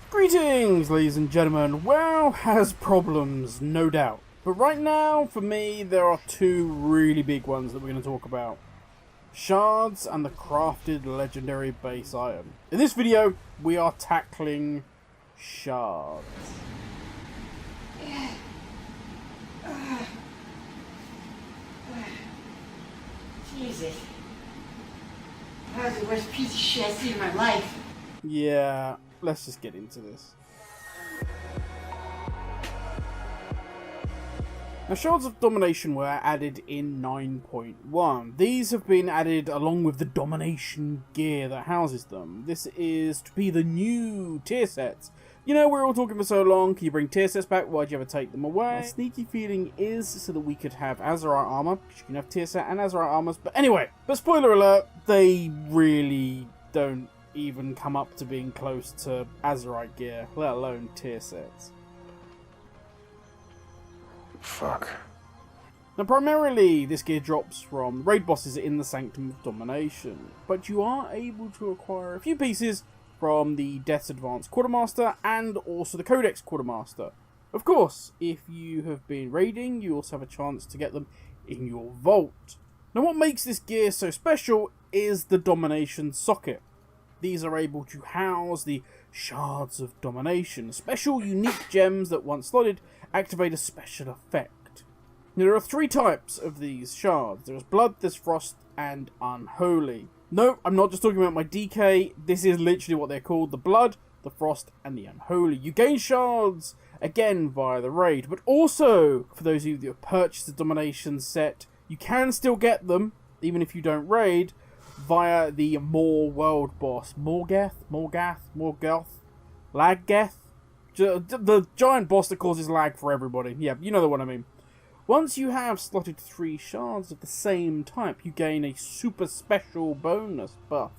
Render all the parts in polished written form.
Greetings, ladies and gentlemen. WoW has problems, no doubt. But right now, for me, there are two really big ones that we're going to talk about. Shards and the crafted legendary base item. In this video, we are tackling Shards. Jesus. That was the worst piece of shit I've seen in my life. Yeah, let's just get into this. Now, Shards of Domination were added in 9.1. These have been added along with the Domination gear that houses them. This is to be the new tier sets. You know, we're all talking for so long, can you bring tier sets back? Why'd you ever take them away? My sneaky feeling is so that we could have Azerite armor, because you can have tier set and Azerite armors. But anyway, but spoiler alert, they really don't even come up to being close to Azerite gear, let alone tier sets. Fuck. Now primarily this gear drops from raid bosses in the Sanctum of Domination, but you are able to acquire a few pieces from the Death's Advanced Quartermaster and also the Codex Quartermaster. Of course, if you have been raiding, you also have a chance to get them in your vault. Now what makes this gear so special is the Domination socket. These are able to house the Shards of Domination, special unique gems that once slotted activate a special effect. Now, there are three types of these shards. There's Blood, there's Frost, and Unholy. No, I'm not just talking about my DK, this is literally what they're called, the Blood, the Frost, and the Unholy. You gain shards, again, via the raid, but also, for those of you that have purchased the Domination set, you can still get them, even if you don't raid, via the More World boss. Morgoth, Laggeth? The giant boss that causes lag for everybody. Yeah, you know the one I mean. Once you have slotted 3 shards of the same type, you gain a super special bonus buff.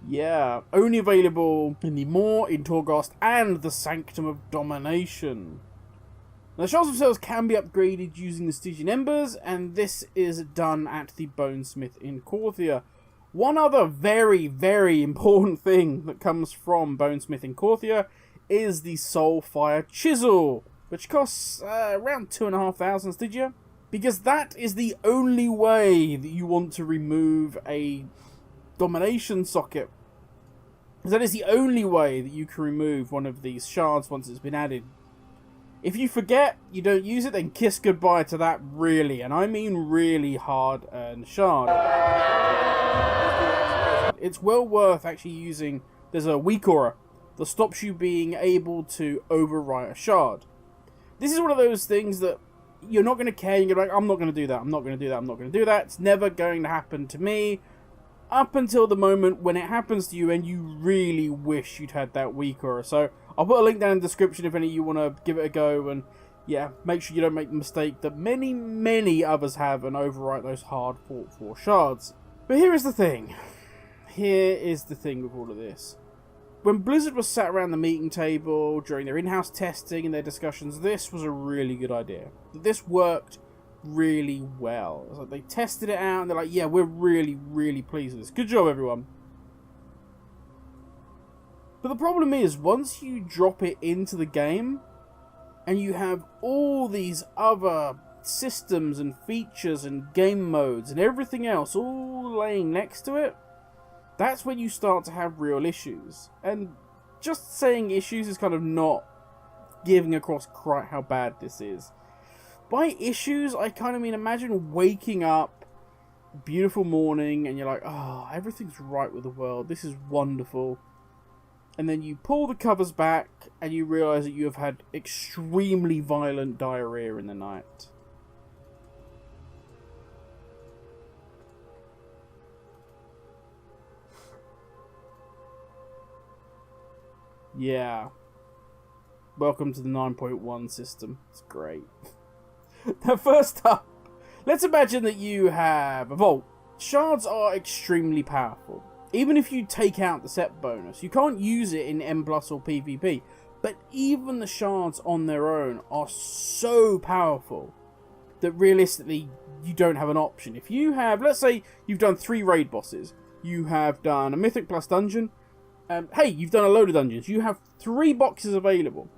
Yeah, only available in the Maw, in Torghast, and the Sanctum of Domination. Now, the shards themselves can be upgraded using the Stygian Embers, and this is done at the Bonesmith in Korthia. One other very, very important thing that comes from Bonesmith in Korthia is the Soulfire Chisel, which costs around 2,500 Stygia, because that is the only way that you want to remove a Domination socket. That is the only way that you can remove one of these shards once it's been added. If you forget, you don't use it, then kiss goodbye to that really, and I mean really hard-earned shard. It's well worth actually using, there's a weak aura that stops you being able to overwrite a shard. This is one of those things that you're not going to care, you're like, I'm not going to do that, I'm not going to do that, I'm not going to do that, it's never going to happen to me, up until the moment when it happens to you and you really wish you'd had that weak aura. So I'll put a link down in the description if any of you want to give it a go, and yeah, make sure you don't make the mistake that many others have and overwrite those hard fought for shards. But here is the thing with all of this. When Blizzard was sat around the meeting table during their in-house testing and their discussions, this was a really good idea. This worked really well. It's like they tested it out and they're like, yeah, we're really pleased with this. Good job, everyone. But the problem is, once you drop it into the game and you have all these other systems and features and game modes and everything else all laying next to it, that's when you start to have real issues. And just saying issues is kind of not giving across quite how bad this is. By issues, I kind of mean, imagine waking up, beautiful morning, and you're like, oh, everything's right with the world, this is wonderful. And then you pull the covers back, and you realise that you have had extremely violent diarrhea in the night. Yeah. Welcome to the 9.1 system. It's great. Now, first up, let's imagine that you have a vault. Shards are extremely powerful. Even if you take out the set bonus, you can't use it in M+ or PvP. But even the shards on their own are so powerful that realistically you don't have an option. If you have, let's say you've done 3 raid bosses. You have done a Mythic plus dungeon, Hey, you've done a load of dungeons. You have 3 boxes available.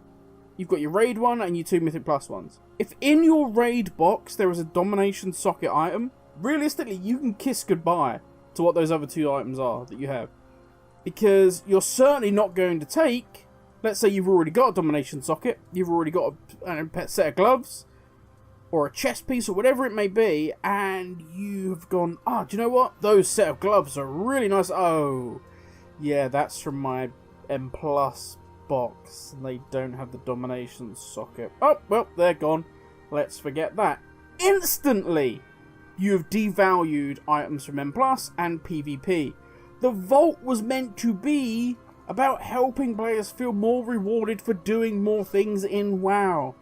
You've got your Raid one and your 2 Mythic Plus ones. If in your Raid box there is a Domination socket item, realistically you can kiss goodbye to what those other 2 items are that you have. Because you're certainly not going to take, let's say you've already got a Domination socket, you've already got a set of gloves, or a chest piece, or whatever it may be, and you've gone, do you know what? Those set of gloves are really nice. Oh, yeah, that's from my M Plus box, and they don't have the Domination socket. Oh, well, they're gone. Let's forget that. Instantly, you have devalued items from M Plus and PvP. The Vault was meant to be about helping players feel more rewarded for doing more things in WoW.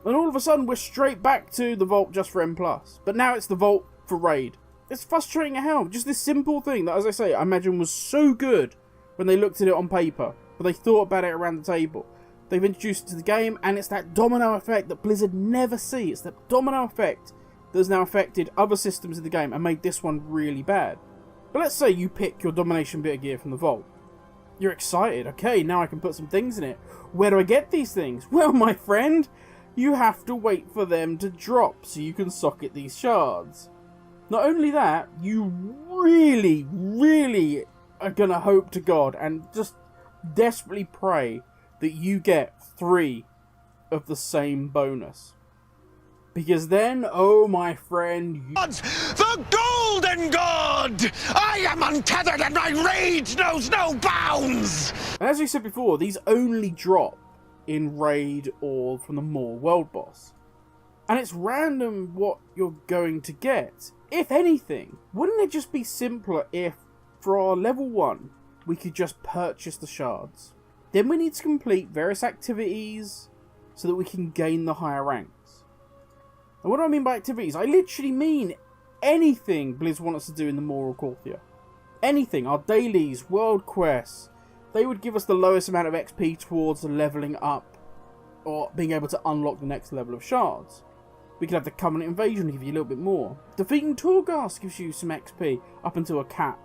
And all of a sudden, we're straight back to the Vault just for M+. But now it's the Vault for Raid. It's frustrating as hell. Just this simple thing that, as I say, I imagine was so good when they looked at it on paper. But they thought about it around the table. They've introduced it to the game, and it's that domino effect that Blizzard never see. It's that domino effect that has now affected other systems in the game and made this one really bad. But let's say you pick your Domination bit of gear from the Vault. You're excited. Okay, now I can put some things in it. Where do I get these things? Well, my friend, you have to wait for them to drop so you can socket these shards. Not only that, you really, really are going to hope to God and just desperately pray that you get 3 of the same bonus. Because then, oh my friend, the Golden God! I am untethered and my rage knows no bounds! And as we said before, these only drop in Raid or from the Maw World Boss. And it's random what you're going to get. If anything, wouldn't it just be simpler if, for our level 1, we could just purchase the shards? Then we need to complete various activities so that we can gain the higher ranks. And what do I mean by activities? I literally mean anything Blizz want us to do in the Maw or Korthia. Anything. Our dailies, world quests. They would give us the lowest amount of XP towards leveling up or being able to unlock the next level of shards. We could have the Covenant Invasion give you a little bit more. Defeating Torghast gives you some XP up until a cap.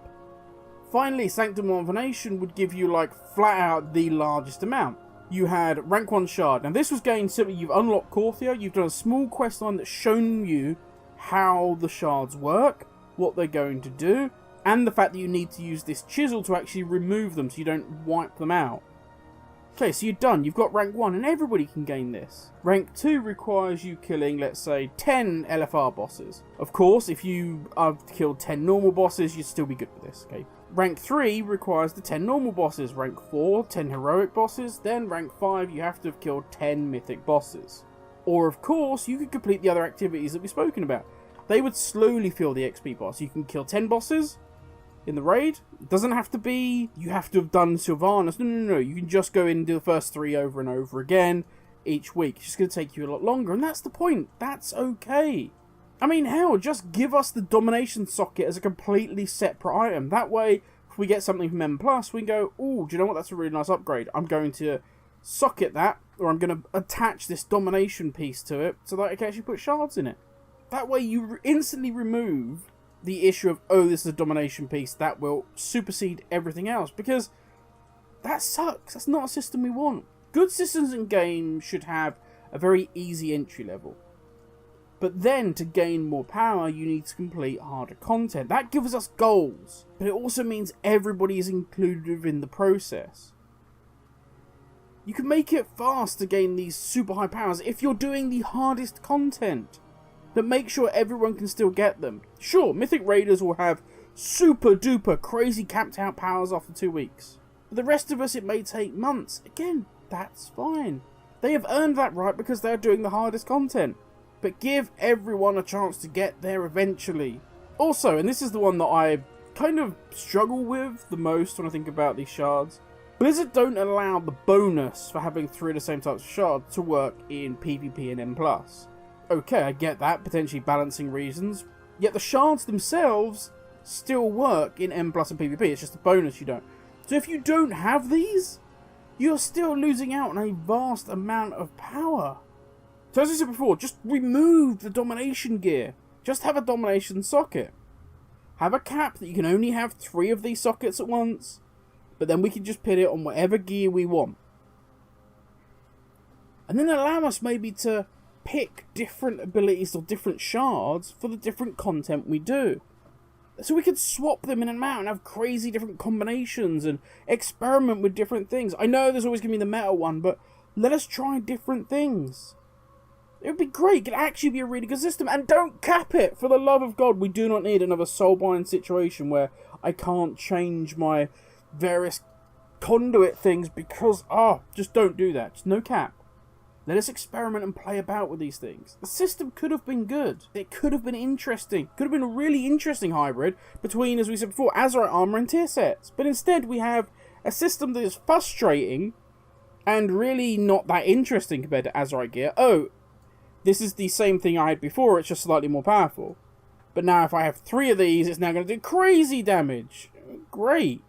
Finally, Sanctum of Domination would give you, like, flat out the largest amount. You had rank 1 shard. Now this was gained simply, you've unlocked Korthia, you've done a small quest line that's shown you how the shards work, what they're going to do, and the fact that you need to use this chisel to actually remove them so you don't wipe them out. Okay, so you're done, you've got rank 1 and everybody can gain this. Rank 2 requires you killing, let's say, 10 LFR bosses. Of course, if you have killed 10 normal bosses, you'd still be good for this, okay? Rank 3 requires the 10 normal bosses, rank 4, 10 heroic bosses, then rank 5 you have to have killed 10 mythic bosses. Or of course, you could complete the other activities that we've spoken about. They would slowly fill the XP bar, so you can kill 10 bosses in the raid. It doesn't have to be, you have to have done Sylvanas, no, you can just go in and do the first 3 over and over again each week. It's just going to take you a lot longer, and that's the point, that's okay. I mean, hell, just give us the Domination socket as a completely separate item. That way, if we get something from M+, we can go, ooh, do you know what, that's a really nice upgrade. I'm going to socket that, or I'm going to attach this Domination piece to it, so that I can actually put shards in it. That way, you instantly remove the issue of, oh, this is a Domination piece, that will supersede everything else, because that sucks. That's not a system we want. Good systems in games should have a very easy entry level. But then, to gain more power, you need to complete harder content. That gives us goals, but it also means everybody is included within the process. You can make it fast to gain these super high powers if you're doing the hardest content, but make sure everyone can still get them. Sure, Mythic Raiders will have super duper crazy capped out powers after 2 weeks. For the rest of us, it may take months. Again, that's fine. They have earned that right because they're doing the hardest content. But give everyone a chance to get there eventually. Also, and this is the one that I kind of struggle with the most when I think about these shards, Blizzard don't allow the bonus for having 3 of the same types of shards to work in PvP and M+. Okay, I get that, potentially balancing reasons, yet the shards themselves still work in M+ and PvP, it's just a bonus you don't. So if you don't have these, you're still losing out on a vast amount of power. So as I said before, just remove the Domination gear. Just have a Domination socket. Have a cap that you can only have 3 of these sockets at once. but then we can just put it on whatever gear we want. And then allow us maybe to pick different abilities or different shards for the different content we do. So we could swap them in and out and have crazy different combinations and experiment with different things. I know there's always going to be the meta one, but let us try different things. It would be great. It could actually be a really good system. And don't cap it! For the love of God, we do not need another soulbind situation where I can't change my various conduit things because, just don't do that. Just no cap. Let us experiment and play about with these things. The system could have been good. It could have been interesting. Could have been a really interesting hybrid between, as we said before, Azerite armor and tier sets. But instead we have a system that is frustrating and really not that interesting compared to Azerite gear. Oh, this is the same thing I had before, it's just slightly more powerful. But now if I have 3 of these, it's now going to do crazy damage. Great.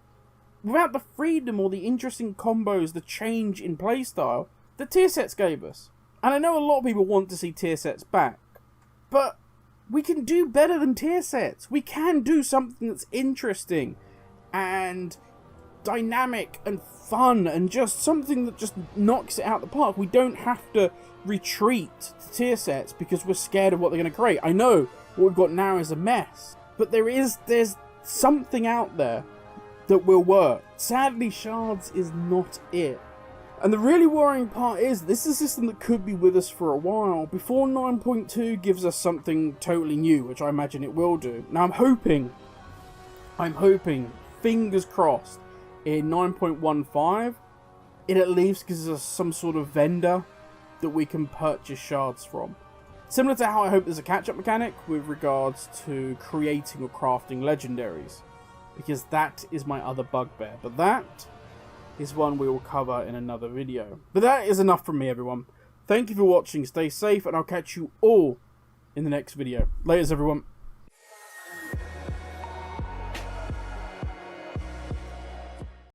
Without the freedom or the interesting combos, the change in playstyle, the tier sets gave us. And I know a lot of people want to see tier sets back, but we can do better than tier sets. We can do something that's interesting and dynamic and fun and just something that just knocks it out the park. We don't have to retreat to tier sets because we're scared of what they're going to create. I know what we've got now is a mess, but there's something out there that will work. Sadly, Shards is not it. And the really worrying part is, this is a system that could be with us for a while, before 9.2 gives us something totally new, which I imagine it will do. Now I'm hoping, fingers crossed, in 9.15, it at least gives us some sort of vendor that we can purchase shards from. Similar to how I hope there's a catch-up mechanic with regards to creating or crafting legendaries, because that is my other bugbear. But that is one we will cover in another video. But that is enough from me, everyone. Thank you for watching, stay safe, and I'll catch you all in the next video. Laters, everyone.